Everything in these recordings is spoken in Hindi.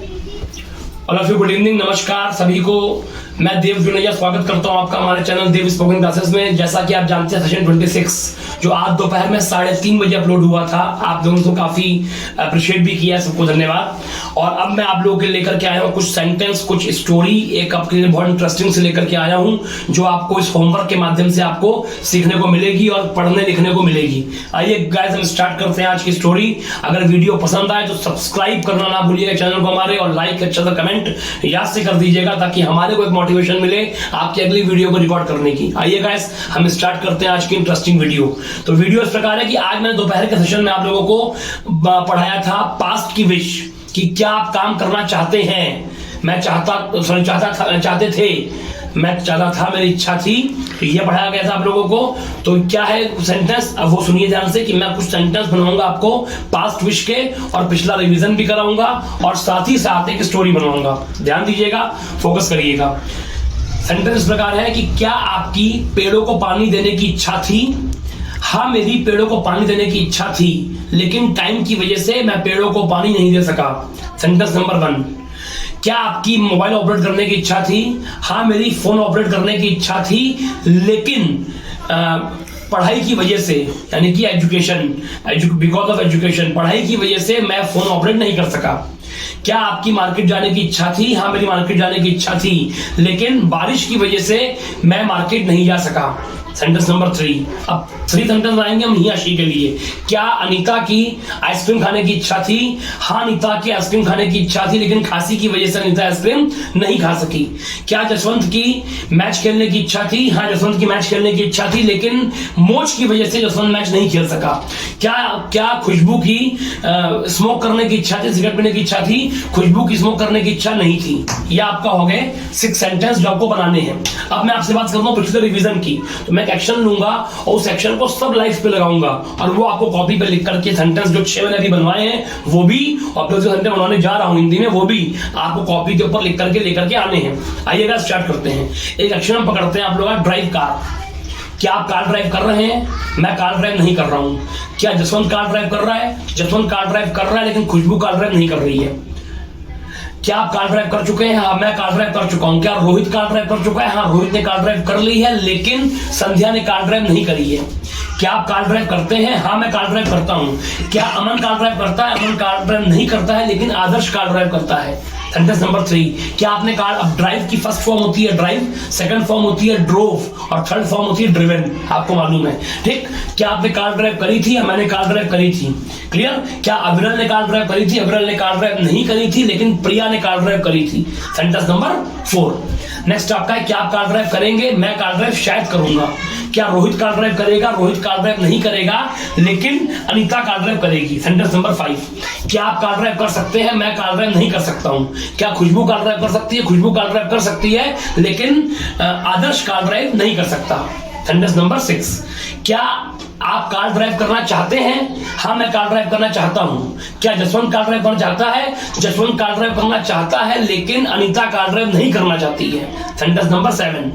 All of you good evening, नमस्कार सभी को। मैं देव जुनैया स्वागत करता हूं आपका हमारे चैनल देव स्पोकन क्लासेस में। जैसा कि आप जानते हैं सेशन 26 जो आज दोपहर में 3:30 बजे अपलोड हुआ था, आप लोगों को काफी अप्रिशिएट भी किया, सबको धन्यवाद। और अब मैं आप लोगों के लेकर के आया हूं कुछ सेंटेंस, कुछ स्टोरी, एक आपके लिए बहुत इंटरेस्टिंग से लेकर के आया हूं जो आपको इस होमवर्क के माध्यम से आपको सीखने को मिलेगी और पढ़ने लिखने को मिलेगी। आइए गाइस हम स्टार्ट करते हैं आज की स्टोरी। अगर वीडियो पसंद आए तो सब्सक्राइब करना ना भूलिएगा चैनल को हमारे, और लाइक अच्छा सा कमेंट याद से कर दीजिएगा ताकि हमारे को एक मोटिवेशन मिले आपकी अगली वीडियो को रिकॉर्ड करने की। आइए गाइस हम स्टार्ट करते हैं आज की इंटरेस्टिंग वीडियो। तो वीडियो इस प्रकार है कि आज मैंने दोपहर के सेशन में आप लोगों को पढ़ाया था पास्ट की विश, कि क्या आप काम करना चाहते हैं। मैं चाहते थे, मेरी इच्छा थी, तो ये पढ़ाया गया था आप लोगों को। तो क्या है सेंटेंस, अब वो सुनिए ध्यान से कि मैं कुछ सेंटेंस बनाऊंगा आपको पास्ट विश के, और पिछला रिवीजन भी कराऊंगा, और साथ ही साथ एक स्टोरी बनाऊंगा। ध्यान दीजिएगा, फोकस करिएगा। सेंटेंस इस प्रकार है कि क्या आपकी पेड़ों को पानी देने की इच्छा थी। हाँ, मेरी पेड़ों को पानी देने की इच्छा थी, लेकिन टाइम की वजह से मैं पेड़ों को पानी नहीं दे सका। Sentence number 1। क्या आपकी मोबाइल ऑपरेट करने की इच्छा थी। हाँ, मेरी फोन ऑपरेट करने की इच्छा थी, लेकिन पढ़ाई की वजह से, यानी कि बिकॉज ऑफ एजुकेशन, पढ़ाई की वजह से मैं फोन ऑपरेट नहीं कर सका। क्या आपकी मार्केट जाने की इच्छा थी। हाँ, मेरी मार्केट जाने की इच्छा थी, लेकिन बारिश की वजह से मैं मार्केट नहीं जा सका। Sentence number 3। अब 3 सेंटेंस आएंगे हम हियाशी के लिए। क्या अनीता की आइसक्रीम खाने की इच्छा थी। हाँ, अनीता की आइसक्रीम खाने की इच्छा थी, लेकिन खांसी की वजह से अनीता आइसक्रीम नहीं खा सकी। क्या जसवंत की मैच खेलने की इच्छा थी। हाँ, जसवंत की मैच खेलने की इच्छा थी, लेकिन मोच की वजह से जसवंत मैच नहीं खेल सका। क्या खुशबू की स्मोक करने की इच्छा थी, सिगरेट पीने की इच्छा थी, खुशबू की स्मोक करने की इच्छा नहीं थी। ये आपका हो गए 6 सेंटेंस जो आपको बनाने हैं। अब मैं आपसे बात करता हूँ पिछले रिवीजन की। तो मैं एक्शन लूंगा और उस एक्शन को सब लाइक्स पे लगाऊंगा, और वो आपको कॉपी पे लिख करके सेंटेंस जो 6 मैंने अभी बनवाए हैं वो भी, और जो सेंटेंस बनवाने जा रहा हूं हिंदी में वो भी आपको कॉपी के ऊपर लिख करके लेकर के आने हैं। आइएगा स्टार्ट करते हैं। एक एक्शन हम पकड़ते हैं आप लोग, ड्राइव कार। क्या आप कार ड्राइव कर रहे हैं। मैं कार ड्राइव नहीं कर रहा हूं। क्या जसवंत कार ड्राइव कर रहा है। जसवंत कार ड्राइव कर रहा है, लेकिन खुशबू कार ड्राइव नहीं कर रही है। क्या आप कार ड्राइव कर चुके हैं। हाँ, मैं कार ड्राइव कर चुका हूं। क्या रोहित कार ड्राइव कर चुका है। हाँ, रोहित ने कार ड्राइव कर ली है, लेकिन संध्या ने कार ड्राइव नहीं करी है। क्या आप कार ड्राइव करते हैं। हाँ, मैं कार ड्राइव करता हूं। क्या अमन कार ड्राइव करता है। अमन कार ड्राइव नहीं करता है, लेकिन आदर्श कार ड्राइव करता है। Sentence number 3। क्या आपने कार, अब ड्राइव की फर्स्ट फॉर्म होती है ड्राइव, सेकंड फॉर्म होती है ड्रोव, और थर्ड फॉर्म होती है ड्रिवन, आपको मालूम है, ठीक। क्या आपने कार ड्राइव करी थी। मैंने कार ड्राइव करी थी। क्लियर। क्या अविरल ने कार ड्राइव करी थी। अविरल ने कार ड्राइव नहीं करी थी, लेकिन प्रिया ने कार ड्राइव करी थी। Sentence number 4। नेक्स्ट आपका है, क्या आप कार ड्राइव करेंगे। मैं कार ड्राइव शायद करूंगा। क्या रोहित कार ड्राइव करेगा। रोहित कार ड्राइव नहीं करेगा, लेकिन अनीता कार ड्राइव करेगी। Sentence number 5। क्या आप कार ड्राइव कर सकते हैं। मैं कार ड्राइव नहीं कर सकता हूं। क्या खुशबू कार ड्राइव कर सकती है। खुशबू कार ड्राइव कर सकती है, लेकिन आदर्श कार ड्राइव नहीं कर सकता। Sentence number 6। क्या आप कार ड्राइव करना चाहते हैं। हाँ, मैं कार ड्राइव करना चाहता हूं। क्या जसवंत कार ड्राइव करना चाहता है। जसवंत कार ड्राइव करना चाहता है, लेकिन अनीता कार ड्राइव नहीं करना चाहती है। Sentence number 7।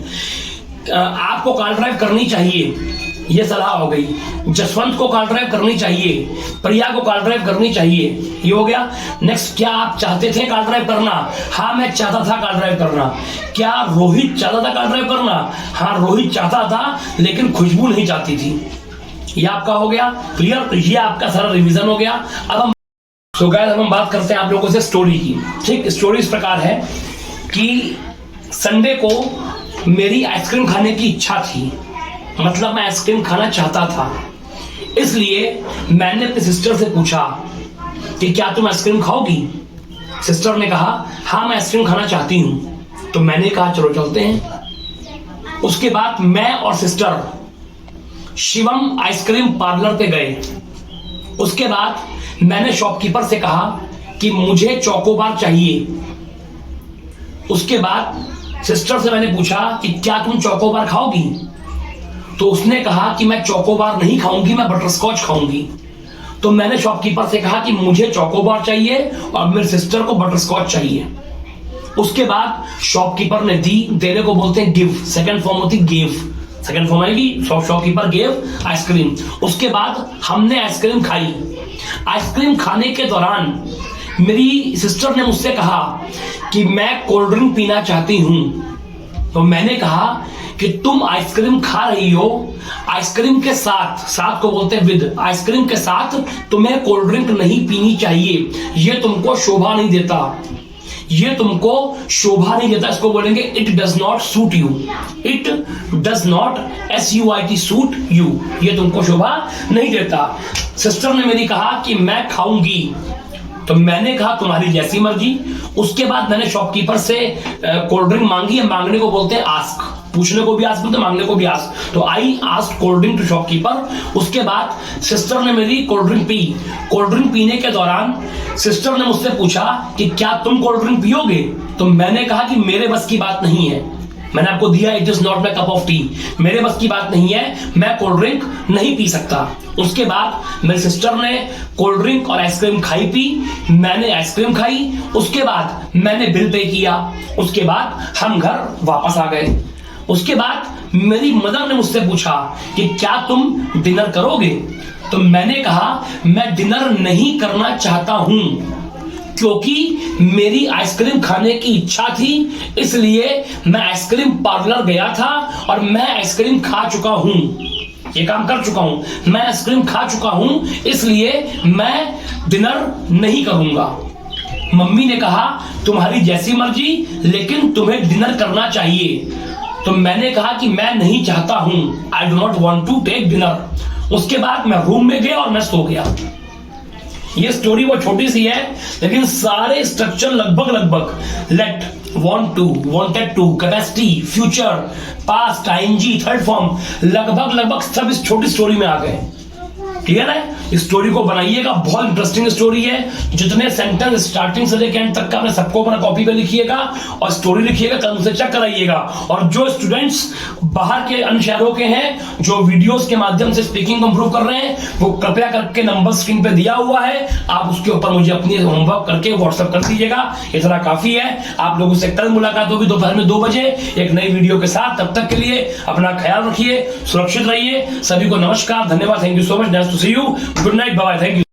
आपको कार ड्राइव करनी चाहिए, ये सलाह हो गई। जसवंत को कार ड्राइव करनी चाहिए, प्रिया को कार ड्राइव करनी चाहिए, ये हो गया। नेक्स्ट, क्या आप चाहते थे कार ड्राइव करना। हाँ, मैं चाहता था कार ड्राइव करना। क्या रोहित चाहता था कार ड्राइव करना। हाँ, रोहित चाहता था, लेकिन खुशबू नहीं चाहती थी। ये आपका हो गया क्लियर। तो ये आपका सारा रिवीजन हो गया। अब हम बात करते हैं आप लोगों से स्टोरी की। ठीक, स्टोरी इस प्रकार है कि संडे को मेरी आइसक्रीम खाने की इच्छा थी, मतलब मैं आइसक्रीम खाना चाहता था। इसलिए मैंने अपनी सिस्टर से पूछा कि क्या तुम आइसक्रीम खाओगी। सिस्टर ने कहा हाँ, मैं आइसक्रीम खाना चाहती हूं। तो मैंने कहा चलो चलते हैं। उसके बाद मैं और सिस्टर शिवम आइसक्रीम पार्लर पे गए। उसके बाद मैंने शॉपकीपर से कहा कि मुझे चोकोबार चाहिए। उसके बाद सिस्टर से मैंने पूछा कि क्या तुम चोकोबार खाओगी। तो उसने कहा कि मैं चोकोबार नहीं खाऊंगी, मैं बटरस्कॉच खाऊंगी। तो मैंने शॉपकीपर से कहा कि मुझे चोकोबार चाहिए और मेरे सिस्टर को बटरस्कॉच चाहिए। उसके बाद शॉपकीपर ने दी, देने को बोलते हैं गिव, सेकंड फॉर्म होती गिव, सेकंड फॉर्म आएगी शॉपकीपर गिव आइसक्रीम। उसके बाद हमने आइसक्रीम खाई। आइसक्रीम खाने के दौरान मेरी सिस्टर ने मुझसे कहा कि मैं कोल्ड ड्रिंक पीना चाहती हूं, तो मैंने कहा कि तुम आइसक्रीम खा रही हो, आइसक्रीम के साथ, साथ को बोलते हैं विद, आइसक्रीम के साथ तुम्हें कोल्ड ड्रिंक नहीं पीनी चाहिए, ये तुमको शोभा नहीं देता, ये तुमको शोभा नहीं देता। इसको बोलेंगे it does not suit you, it does not SUIT suit you, ये तुमको शोभा नहीं देता। सिस्टर ने मेरी कहा कि मैं खाऊंगी, तो मैंने कहा तुम्हारी जैसी मर्जी। उसके बाद मैंने शॉपकीपर से कोल्ड ड्रिंक मांगी, मांगने को बोलते हैं आस्क, पूछने को भी आस्क बोलते, मांगने को भी आस्क। तो I ask cold drink to shopkeeper. उसके बाद सिस्टर ने मेरी कोल्ड ड्रिंक पी। कोल्ड ड्रिंक पीने के दौरान सिस्टर ने मुझसे पूछा कि क्या तुम कोल्ड ड्रिंक पियोगे, तो मैंने कहा कि मेरे बस की बात नहीं है, मैंने आपको दिया, it is not my cup of T, मेरे बस की बात नहीं है, मैं कोल्ड ड्रिंक नहीं पी सकता। उसके बाद मेरी सिस्टर ने कोल्ड ड्रिंक और आइसक्रीम खाई पी, मैंने आइसक्रीम खाई, उसके बाद मैंने बिल पे किया, उसके बाद हम घर वापस आ गए। उसके बाद मेरी मदर ने मुझसे पूछा कि क्या तुम डिनर करोगे, तो मैंने कहा मैं डिनर नहीं करना चाहता हूं, क्योंकि मेरी आइसक्रीम खाने की इच्छा थी, इसलिए मैं आइसक्रीम पार्लर गया था और मैं आइसक्रीम खा चुका हूं, ये काम कर चुका हूं, मैं आइसक्रीम खा चुका हूं, इसलिए मैं डिनर नहीं करूंगा। मम्मी ने कहा तुम्हारी जैसी मर्जी, लेकिन तुम्हें डिनर करना चाहिए। तो मैंने कहा कि मैं नहीं चाहता हूं, I do not want to take dinner. उसके बाद मैं रूम में गया और मैं सो गया। ये स्टोरी वो छोटी सी है, लेकिन सारे स्ट्रक्चर लगभग let, want to, wanted to, capacity, future, past, ING, third form, लगभग सब इस छोटी स्टोरी में आ गए। क्लियर है? इस स्टोरी को बनाइएगा, बहुत इंटरेस्टिंग स्टोरी है। जितने सेंटेंस स्टार्टिंग से लेकर एंड तक का अपने सबको अपना कॉपी पे लिखिएगा और स्टोरी लिखिएगा, कल से चेक कराइएगा। और जो स्टूडेंट्स बाहर के अन्य शहरों के हैं, जो वीडियोस के माध्यम से स्पीकिंग को इंप्रूव कर रहे हैं, वो कृपया करके नंबर स्क्रीन पे दिया हुआ है, आप उसके ऊपर मुझे अपनी होमवर्क करके व्हाट्सएप कर दीजिएगा। इतना काफी है। आप लोगों से कल मुलाकात होगी दोपहर में 2 बजे एक नई वीडियो के साथ। तब तक के लिए अपना ख्याल रखिए, सुरक्षित रहिए। सभी को नमस्कार, धन्यवाद, thank you so much, nice to see you, good night, bye bye, thank you.